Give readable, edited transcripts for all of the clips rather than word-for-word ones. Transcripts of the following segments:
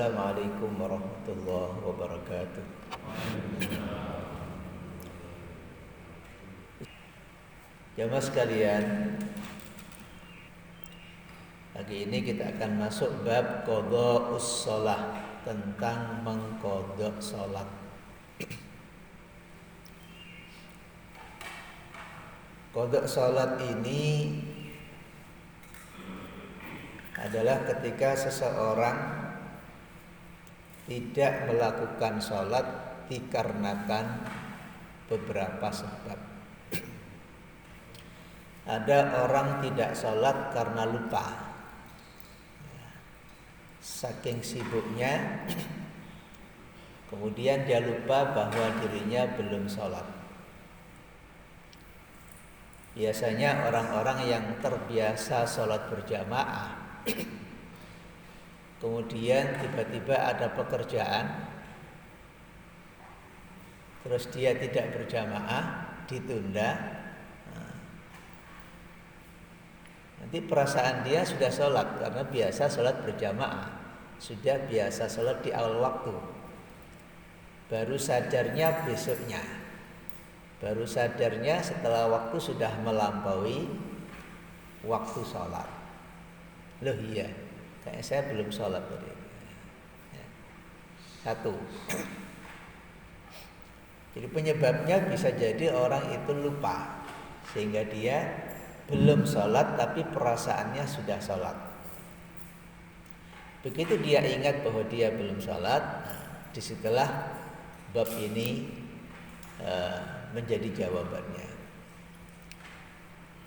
Assalamualaikum warahmatullahi wabarakatuh. Jamaah sekalian, pagi ini kita akan masuk bab qadha'us shalah, tentang mengqadha salat. Qadha salat ini adalah ketika seseorang tidak melakukan salat dikarenakan beberapa sebab. Ada orang tidak salat karena lupa, saking sibuknya, kemudian dia lupa bahwa dirinya belum salat. Biasanya orang-orang yang terbiasa salat berjamaah, kemudian tiba-tiba ada pekerjaan, terus dia tidak berjamaah, ditunda. Nanti perasaan dia sudah sholat karena biasa sholat berjamaah, sudah biasa sholat di awal waktu. Baru sadarnya besoknya, baru sadarnya setelah waktu sudah melampaui waktu sholat. Loh iya, kayaknya saya belum sholat tadi. Satu. Jadi penyebabnya bisa jadi orang itu lupa, sehingga dia belum sholat tapi perasaannya sudah sholat. Begitu dia ingat bahwa dia belum sholat, disitulah bab ini menjadi jawabannya.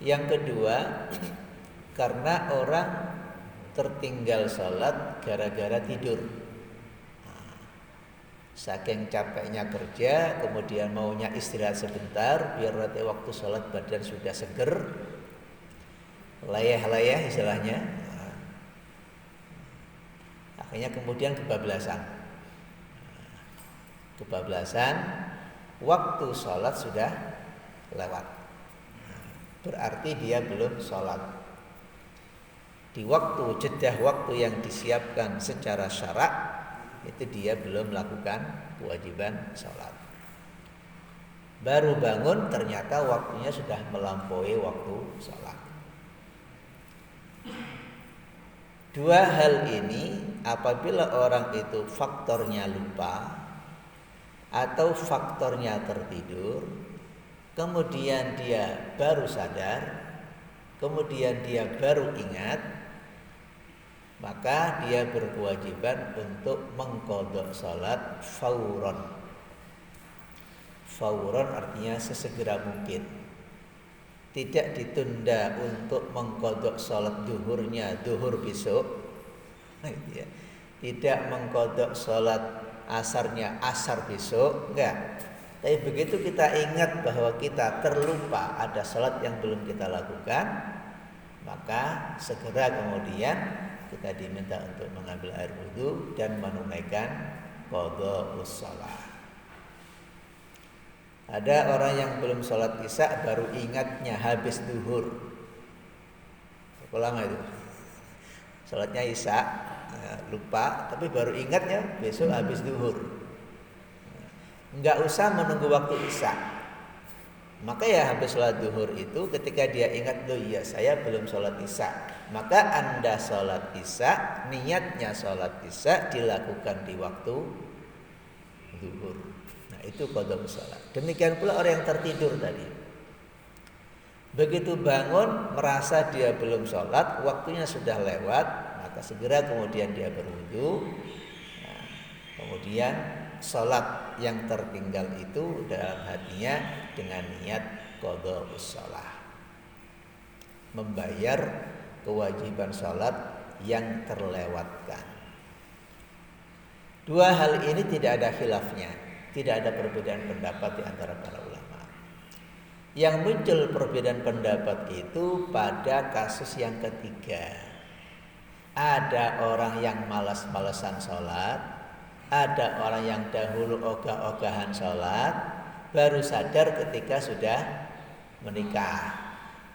Yang kedua, karena orang tertinggal sholat gara-gara tidur. Saking capeknya kerja, kemudian maunya istirahat sebentar biar nanti waktu sholat badan sudah seger, layah-layah istilahnya. Akhirnya kemudian kebablasan, waktu sholat sudah lewat, berarti dia belum sholat. Di waktu jeda waktu yang disiapkan secara syarak, itu dia belum melakukan kewajiban sholat. Baru bangun ternyata waktunya sudah melampaui waktu sholat. Dua hal ini apabila orang itu faktornya lupa atau faktornya tertidur, kemudian dia baru sadar, kemudian dia baru ingat, maka dia berkewajiban untuk mengqadha salat fauron. Fauron artinya sesegera mungkin. Tidak ditunda untuk mengqadha salat duhurnya duhur besok, tidak mengqadha salat asarnya asar besok, enggak. Tapi begitu kita ingat bahwa kita terlupa ada salat yang belum kita lakukan, maka segera kemudian kita diminta untuk mengambil air wudu dan menunaikan qadha'us shalah. Ada orang yang belum sholat isya baru ingatnya habis duhur. Berapa lama itu? Sholatnya isya, lupa, tapi baru ingatnya besok habis duhur. Enggak usah menunggu waktu isya. Maka ya habis sholat duhur itu ketika dia ingat, loh iya saya belum sholat isya, maka Anda sholat isya, niatnya sholat isya dilakukan di waktu duhur. Itu qadha'us shalah. Demikian pula orang yang tertidur tadi. Begitu bangun merasa dia belum sholat, waktunya sudah lewat, maka segera kemudian dia berwudu. Nah, kemudian sholat yang tertinggal itu dalam hatinya dengan niat qadha'us shalah, membayar kewajiban sholat yang terlewatkan. Dua hal ini tidak ada khilafnya. Tidak ada perbedaan pendapat di antara para ulama. Yang muncul perbedaan pendapat itu pada kasus yang ketiga. Ada orang yang malas-malesan sholat, ada orang yang dahulu ogah-ogahan sholat, baru sadar ketika sudah menikah,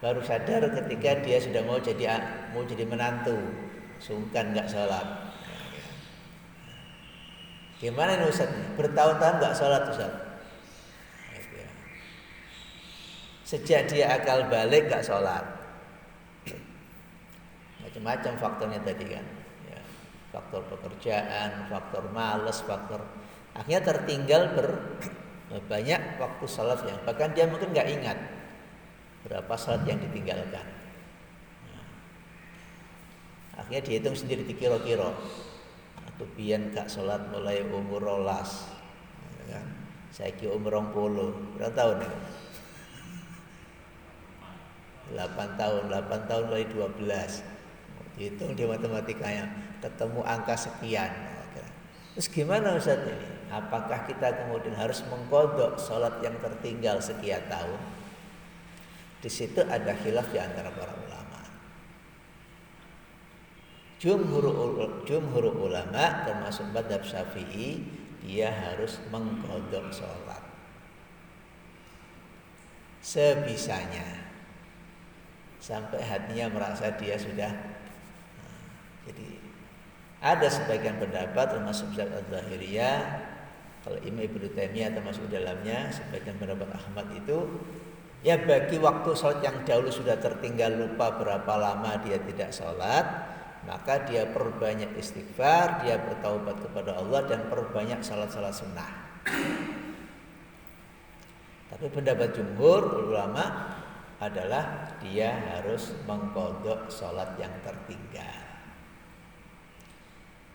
baru sadar ketika dia sudah mau jadi menantu, sungkan nggak sholat. Gimana ini Ustaz? Bertahun-tahun nggak sholat Ustaz. Gitu ya. Sejak dia akal balik nggak sholat. Macam-macam faktornya tadi kan. Ya, faktor pekerjaan, faktor males, faktor akhirnya tertinggal banyak waktu sholat yang bahkan dia mungkin nggak ingat berapa sholat yang ditinggalkan. Nah, akhirnya dihitung sendiri dikira-kira. Aku biyen gak sholat mulai umur 12, kan? Saiki umur 20, berapa tahun ya? 8 tahun mulai 12. Hitung di matematikanya, ketemu angka sekian. Terus gimana Ustaz ini? Apakah kita kemudian harus mengkodok sholat yang tertinggal sekian tahun? Di situ ada khilaf di antara para ulama. Jumhur ulama termasuk mazhab Syafi'i, dia harus mengkodok sholat sebisanya sampai hatinya merasa dia sudah. Jadi ada sebagian pendapat termasuk mazhab Zahiriyah, kalau Imam Ibnu Taimiyah termasuk dalamnya, sebagian pendapat Ahmad itu ya bagi waktu sholat yang dahulu sudah tertinggal, lupa berapa lama dia tidak sholat, maka dia perbanyak istighfar, dia bertaubat kepada Allah dan perbanyak salat-salat sunnah. Tapi pendapat jumhur ulama adalah dia harus mengqadha salat yang tertinggal.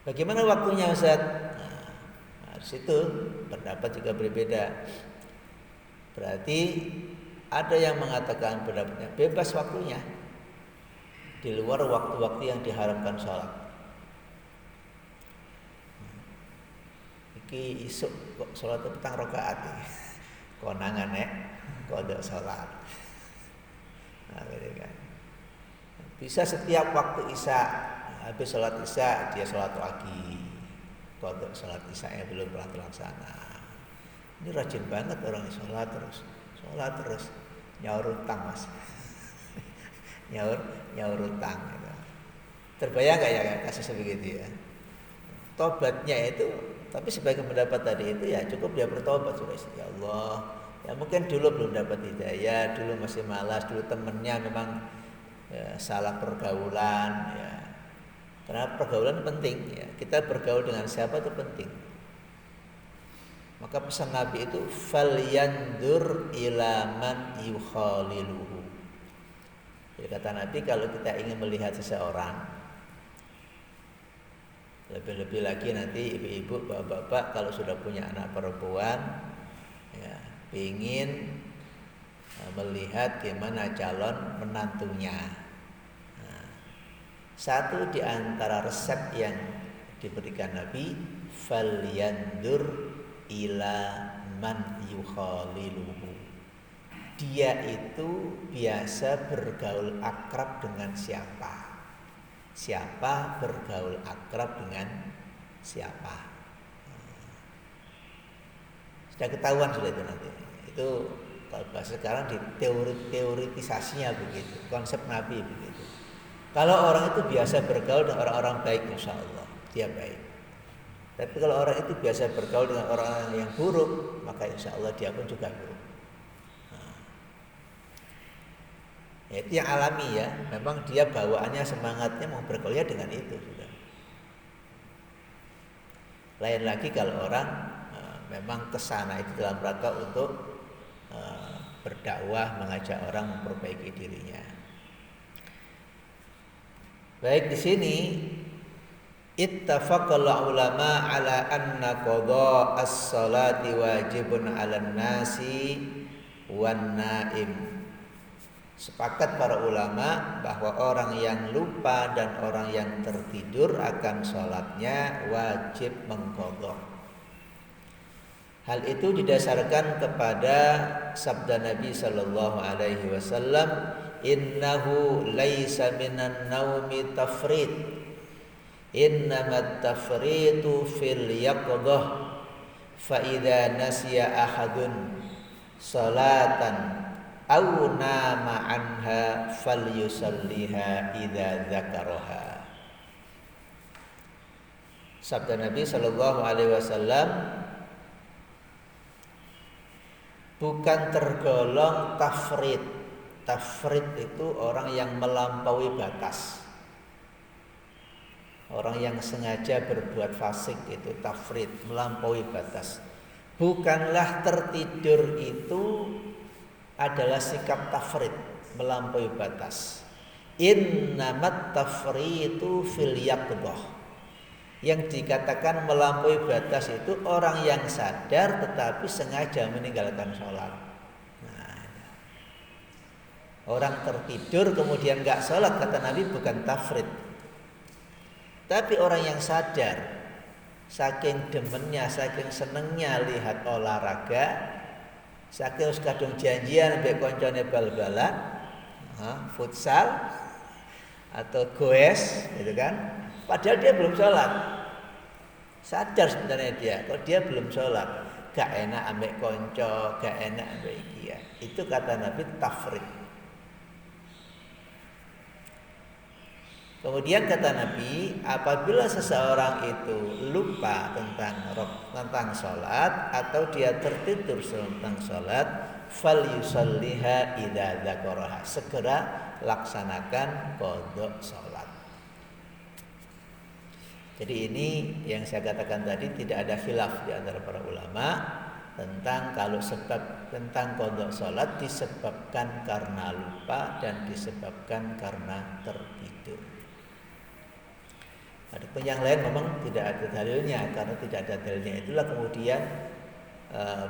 Bagaimana waktunya Ustaz? Nah, di situ pendapat juga berbeda. Berarti ada yang mengatakan pendapatnya bebas waktunya, di luar waktu-waktu yang diharamkan sholat. Iki isuk kok sholat petang rakaat iki. Konangan kodok sholat. Nah, gitu kan. Bisa setiap waktu isya, habis sholat isya dia sholat lagi. Kodok sholat isya yang belum pernah terlaksana. Ini rajin banget orang sholat terus nyaur utang Mas. nyaur utang gitu. Terbayang nggak ya kasus begitu ya? Tobatnya itu, tapi sebagai pendapat tadi itu ya cukup dia bertobat sudah, ya Allah. Ya mungkin dulu belum dapat hidayah, dulu masih malas, dulu temennya memang ya, salah pergaulan ya. Karena pergaulan penting ya. Kita bergaul dengan siapa itu penting. Maka pesan Nabi itu falyandur ila man yukhaliluhu. Jadi kata Nabi, kalau kita ingin melihat seseorang, lebih-lebih lagi nanti ibu-ibu, bapak-bapak kalau sudah punya anak perempuan, ya, ingin melihat gimana calon menantunya. Nah, satu di antara resep yang diberikan Nabi, falyandur ila man yukhaliluhu. Dia itu biasa bergaul akrab dengan siapa? Siapa bergaul akrab dengan siapa? Sudah ketahuan sudah itu nanti. Itu kalau bahasa sekarang di teoritisasinya begitu, konsep Nabi begitu. Kalau orang itu biasa bergaul dengan orang-orang baik, insya Allah dia baik. Tapi kalau orang itu biasa bergaul dengan orang-orang yang buruk, maka insya Allah dia pun juga buruk. Ya, itu yang alami ya. Memang dia bawaannya, semangatnya mau bergaulnya dengan itu sudah. Lain lagi kalau orang memang kesana itu dalam rangka untuk berdakwah, mengajak orang memperbaiki dirinya. Baik, di sini ittafaqal ulama ala anna qada as-salati wajibun 'alan nasi wan naim. Sepakat para ulama bahwa orang yang lupa dan orang yang tertidur akan sholatnya wajib mengqadha. Hal itu didasarkan kepada sabda Nabi sallallahu alaihi wasallam, innahu laisa minan naumi tafrid, innamat tafritu fil yaqdah, fa idza nasiya ahadun salatan aw nama anha falyusalliha idza dzakaraha. Sabda Nabi Shallallahu Alaihi Wasallam, bukan tergolong tafrid. Tafrid itu orang yang melampaui batas, orang yang sengaja berbuat fasik, itu tafrid, melampaui batas. Bukanlah tertidur itu adalah sikap tafrid, melampaui batas. Innamat tafritu fil yaqdah. Yang dikatakan melampaui batas itu orang yang sadar tetapi sengaja meninggalkan sholat. Nah, orang tertidur kemudian gak sholat, kata Nabi, bukan tafrid. Tapi orang yang sadar, saking demennya, saking senengnya lihat olahraga, saking kadung janjian mbek koncone bal-balan, futsal atau goes gitu kan. Padahal dia belum sholat. Sadar sebenarnya dia, kalau dia belum sholat, gak enak ambek konco, gak enak ambek iki ya. Itu kata Nabi tafrid. Kemudian kata Nabi, apabila seseorang itu lupa tentang sholat atau dia tertidur tentang sholat, fal yusalliha idza dzakaraha. Segera laksanakan qada sholat. Jadi ini yang saya katakan tadi, tidak ada khilaf di antara para ulama tentang kalau tentang qada sholat disebabkan karena lupa dan disebabkan karena tertidur. Adapun yang lain memang tidak ada dalilnya, karena tidak ada dalilnya itulah kemudian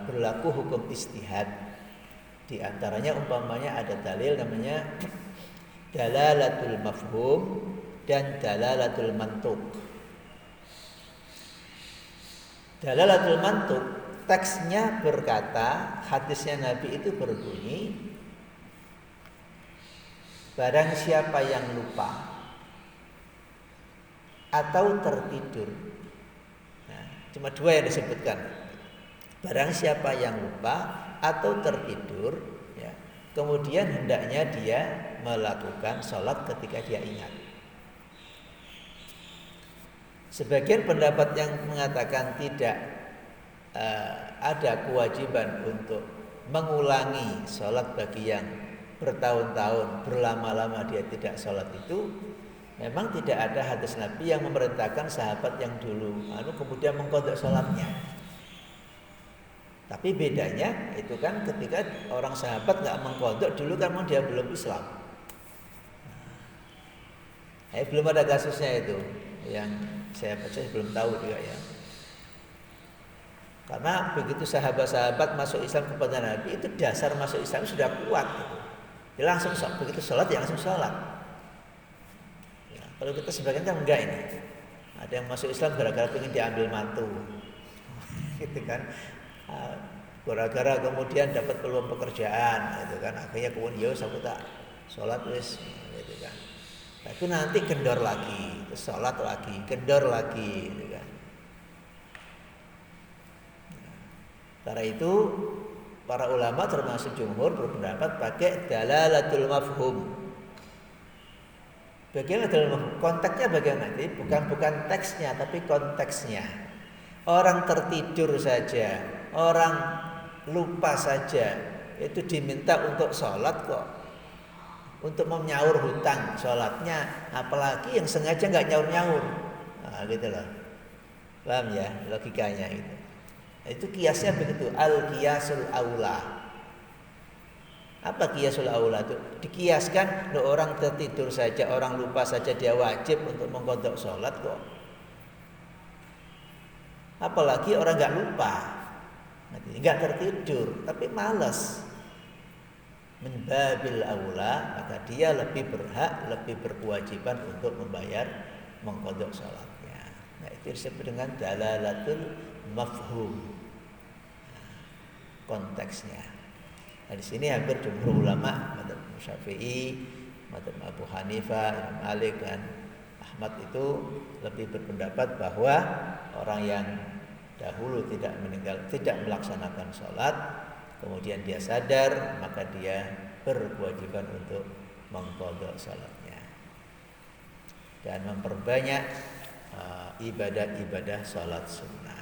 berlaku hukum ijtihad. Di antaranya umpamanya ada dalil namanya dalalatul mafhum dan dalalatul mantuq. Dalalatul mantuq, teksnya berkata, hadisnya Nabi itu berbunyi, barang siapa yang lupa atau tertidur. Nah, cuma dua yang disebutkan. Barang siapa yang lupa atau tertidur, ya, kemudian hendaknya dia melakukan sholat ketika dia ingat. Sebagian pendapat yang mengatakan tidak ada kewajiban untuk mengulangi sholat bagi yang bertahun-tahun, berlama-lama dia tidak sholat itu, memang tidak ada hadis Nabi yang memerintahkan sahabat yang dulu kemudian mengqadha sholatnya. Tapi bedanya itu kan ketika orang sahabat nggak mengqadha dulu kan memang dia belum Islam. Belum ada kasusnya itu yang saya baca, belum tahu juga ya. Karena begitu sahabat-sahabat masuk Islam kepada Nabi, itu dasar masuk Islam sudah kuat gitu. Dia langsung begitu sholat dia langsung sholat. Ya, kalau kita sebagian kan enggak ini. Ada yang masuk Islam gara-gara ingin diambil mantu, gitu kan. Gara-gara kemudian dapat peluang pekerjaan, gitu kan. Akhirnya kemudian aku tak sholat wis, gitu kan. Tapi nanti kendor lagi, sholat lagi, kendor lagi, gitu kan. Karena itu para ulama termasuk jumhur berpendapat pakai dalalatul mafhum. Bagaimana dalalatul mafhum? Konteksnya bagaimana? Jadi bukan teksnya tapi konteksnya. Orang tertidur saja, orang lupa saja itu diminta untuk sholat kok. Untuk menyaur hutang sholatnya, apalagi yang sengaja nggak nyaur-nyaur, gitu loh. Paham ya logikanya itu? Itu kiasnya begitu, al-qiyasul aula. Apa qiyasul aula itu? Dikiaskan orang tertidur saja, orang lupa saja dia wajib untuk mengqadha sholat kok. Apalagi orang nggak lupa, nggak tertidur, tapi malas. Min babil aula, maka dia lebih berhak, lebih berkewajiban untuk membayar mengqadha salatnya. Nah, itu disebut dengan dalalatul mafhum. Konteksnya. Nah, di sini hampir jumhur ulama, madzhab Syafi'i, madzhab Abu Hanifah, Imam Malik dan Ahmad itu lebih berpendapat bahwa orang yang dahulu tidak melaksanakan sholat, kemudian dia sadar, maka dia berkewajiban untuk mengqadha salatnya dan memperbanyak ibadah-ibadah sholat sunnah.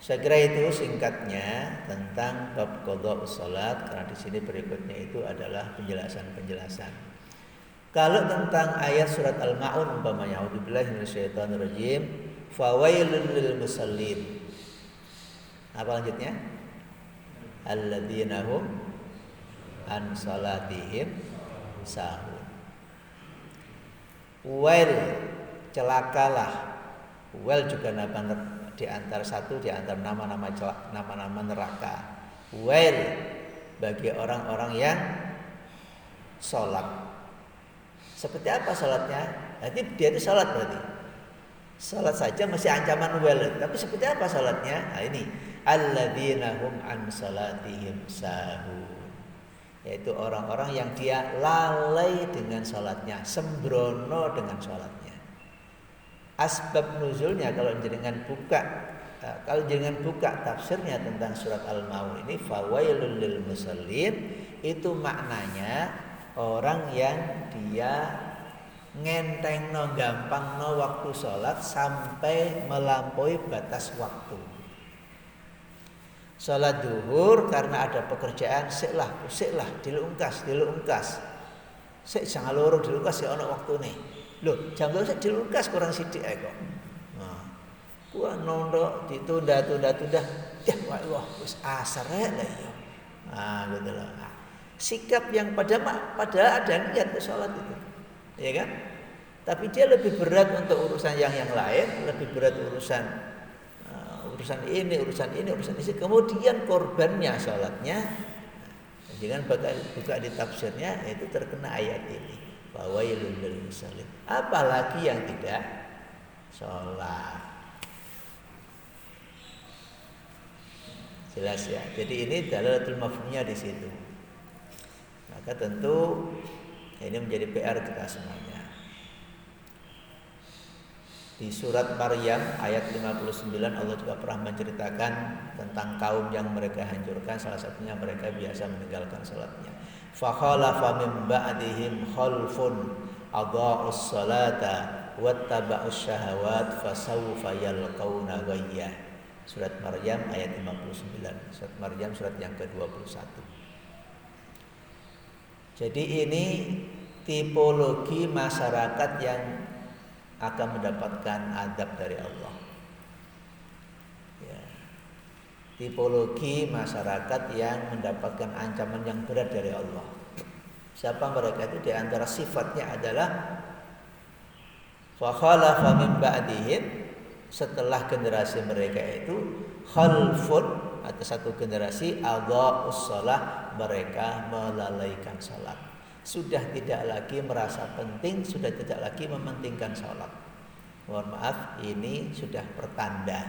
Saya kira itu singkatnya tentang bab qadha sholat, karena di sini berikutnya itu adalah penjelasan-penjelasan. Kalau tentang ayat surat Al-Ma'un umpamanya, a'udzubillahi minasyaitonirrajim, fawailul lil musallin. Apa lanjutnya? Alladzina hum an salatihim sahun. Wail, celakalah. Wail juga di antara nama-nama neraka. Wail bagi orang-orang yang sholat. Seperti apa sholatnya? Nanti dia itu sholat berarti. Sholat saja masih ancaman wail. Tapi seperti apa sholatnya? Nah ini alladzina hum an salatihim sahun. Yaitu orang-orang yang dia lalai dengan sholatnya, sembrono dengan sholatnya. Asbab nuzulnya kalau jenengan buka tafsirnya tentang surat Al-Ma'un ini, fawailul lil musallin, itu maknanya orang yang dia ngentengno, gampangno waktu sholat sampai melampaui batas waktu. Sholat duhur karena ada pekerjaan, siklah dilungkas. Sik jangan loro dilungkas ya ana waktune. Loh, jam 12 dilungkas kurang sithik ae kok. Nah, gua nondok ditunda. Ya wah wis asar lah ya. Nah, gitu loh. Nah, sikap yang padahal ada niat sholat itu. Ya kan? Tapi dia lebih berat untuk urusan yang lain, lebih berat urusan ini. Kemudian korbannya sholatnya. Jangan buka di tafsirnya, itu terkena ayat ini. Fawailul lil musallin. Apalagi yang tidak sholat. Jelas ya. Jadi ini dalalatul mafhumnya di situ. Maka tentu ini menjadi PR kita semuanya. Di surat Maryam ayat 59 Allah juga pernah menceritakan tentang kaum yang mereka hancurkan. Salah satunya mereka biasa meninggalkan sholatnya. Fa khalafa min ba'dihim khalfun adha'us salata wattaba'us syahawat fasawfa yalqauna ghayya. Surat Maryam ayat 59. Surat Maryam surat yang ke-21. Jadi ini tipologi masyarakat yang akan mendapatkan adab dari Allah. Ya. Tipologi masyarakat yang mendapatkan ancaman yang berat dari Allah. Siapa mereka itu? Di antara sifatnya adalah fa khalafa min ba'dihim, setelah generasi mereka itu khalfun, atau satu generasi adha'us shalah, mereka melalaikan salat. Sudah tidak lagi merasa penting, sudah tidak lagi mementingkan sholat. Mohon maaf, ini sudah pertanda.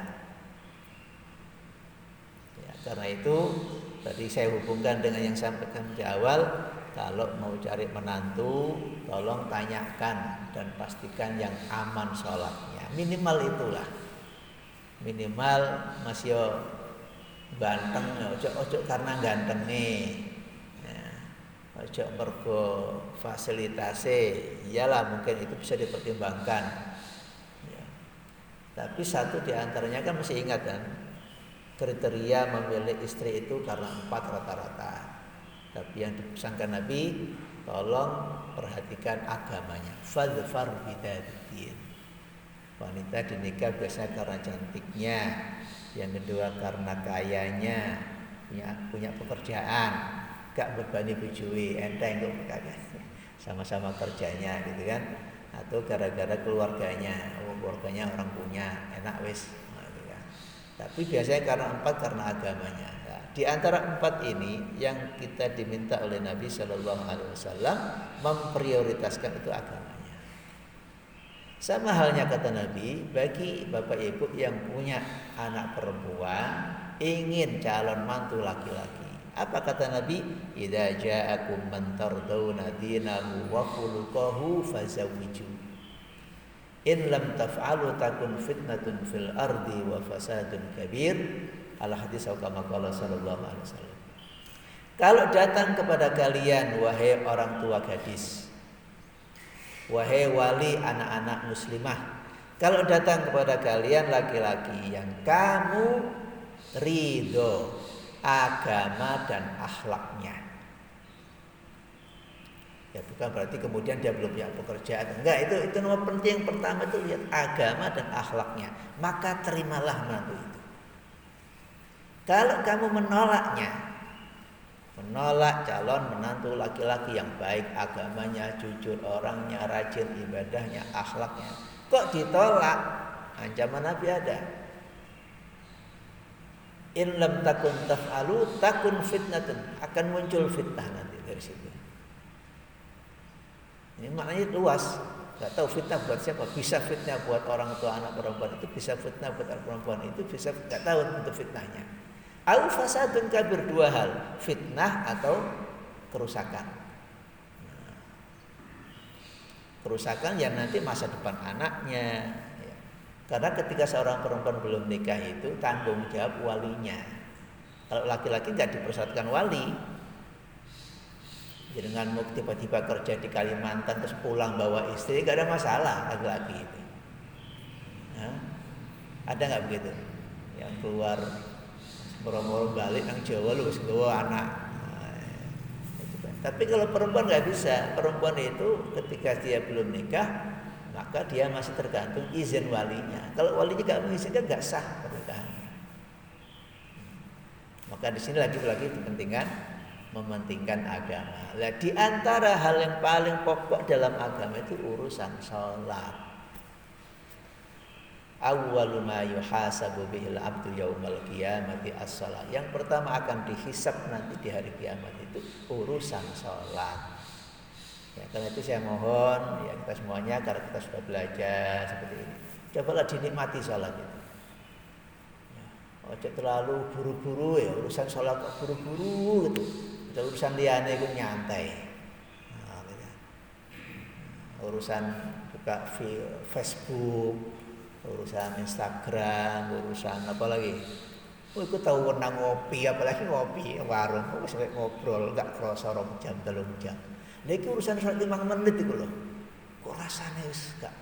Ya, karena itu tadi saya hubungkan dengan yang sampaikan di awal. Kalau mau cari menantu, tolong tanyakan dan pastikan yang aman sholatnya. Minimal itulah. Minimal masih ganteng, ojo karena ganteng nih. Ojo mergo fasilitase, iyalah mungkin itu bisa dipertimbangkan. Ya. Tapi satu di antaranya kan masih ingat kan, kriteria memilih istri itu karena 4 rata-rata. Tapi yang dipesankan Nabi, tolong perhatikan agamanya. Fadfar bidatin. Wanita dinikah biasanya karena cantiknya, yang kedua karena kayanya, punya pekerjaan. Gak berbani bujui, enteng kok kakak. Sama-sama kerjanya gitu kan. Atau gara-gara keluarganya, keluarganya orang punya, enak wis gitu kan. Tapi biasanya karena agamanya. Nah, di antara 4 ini yang kita diminta oleh Nabi Shallallahu Alaihi Wasallam memprioritaskan itu agamanya. Sama halnya kata Nabi, bagi bapak ibu yang punya anak perempuan ingin calon mantu laki-laki. Apa kata Nabi? Idza ja'akum man tardawna dinahu wa khuluquhu fazawwiju. In lam taf'alu takun fitnatun fil ardi wa fasadun kabir. Al-hadis kama qala sallallahu alaihi wasallam. Kalau datang kepada kalian wahai orang tua gadis, Wahai wali anak-anak muslimah, kalau datang kepada kalian laki-laki yang kamu ridho agama dan akhlaknya. Ya bukan berarti kemudian dia belum punya pekerjaan. Enggak, itu nomor penting yang pertama itu lihat agama dan akhlaknya. Maka terimalah menantu itu. Kalau kamu menolak calon menantu laki-laki yang baik agamanya, jujur orangnya, rajin ibadahnya, akhlaknya, kok ditolak? Ancaman Nabi ada. In lam takun taf'alu takun fitnatun, akan muncul fitnah nanti dari situ. Ini maknanya luas. Gak tahu fitnah buat siapa. Bisa fitnah buat orang tua anak perempuan itu, bisa fitnah buat anak perempuan itu, bisa gak tahu untuk fitnahnya. Au fasadun kabir, dua hal, fitnah atau kerusakan. Kerusakan yang nanti masa depan anaknya. Karena ketika seorang perempuan belum nikah itu tanggung jawab walinya. Kalau laki-laki nggak dipersyaratkan wali, dengan tiba-tiba kerja di Kalimantan terus pulang bawa istri, nggak ada masalah laki-laki itu. Nah, ada nggak begitu? Yang keluar moro-moro balik nang Jawa lu bawa anak. Nah, itu kan. Tapi kalau perempuan nggak bisa. Perempuan itu ketika dia belum nikah, maka dia masih tergantung izin walinya. Kalau walinya nggak mengizinkan, nggak sah pernikahan. Maka di sini lagi-lagi mementingkan agama. Nah, di antara hal yang paling pokok dalam agama itu urusan sholat. Awwalu ma yuhasabu bihil abdu yaumal qiyamati as-shalah. Yang pertama akan dihisab nanti di hari kiamat itu urusan sholat. Ya, karena itu saya mohon ya kita semuanya, karena kita sudah belajar seperti ini, cobalah dinikmati sholat itu. Ya, ojo terlalu buru-buru ya, urusan sholat kok buru-buru gitu. Urusan liane itu nyantai. Nah, gitu. Urusan buka Facebook, urusan Instagram, urusan apa lagi? Oh, aku tahu wenang ngopi, apalagi ngopi warung, kok sampai ngobrol enggak kerasa 2 jam, 3 jam. Lha iki urusan sholat 5 menit iku lho. Kok rasane wis gak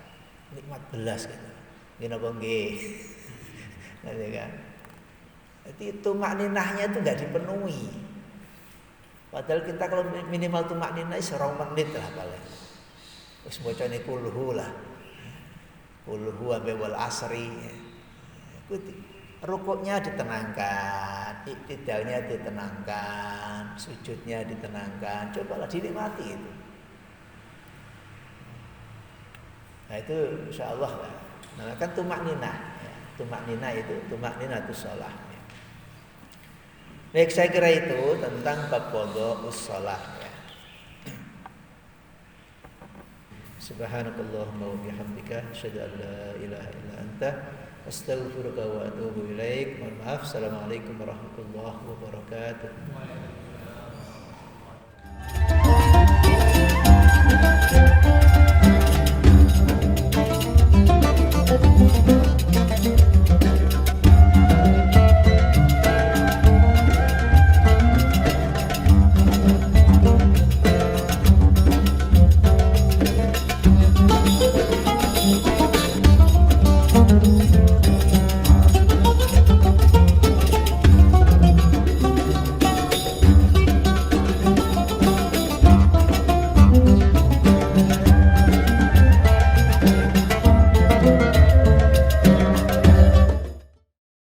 nikmat belas gitu. Ngene apa nggih? Nanti kan. Jadi tumakninahnya itu enggak dipenuhi. Padahal kita kalau minimal tumakninah is 2 menit lah paling. Wis bacane kulhu lah. Kulhu ambe wal asri. Rukuknya ditenangkan, iktidalnya ditenangkan, sujudnya ditenangkan. Cobalah dinikmati itu. Nah itu insya Allah lah. Nah kan tumakninah, ya. Tumakninah itu tumakninatus shalah. Ya. Baik, saya kira itu tentang bab qadha'us shalah. Ya. Subhanakallahumma wa bihamdika asyhadu an la ilaha illa anta astaghfiruka wa atubu ilaik. Mohon maaf. Assalamualaikum warahmatullahi wabarakatuh.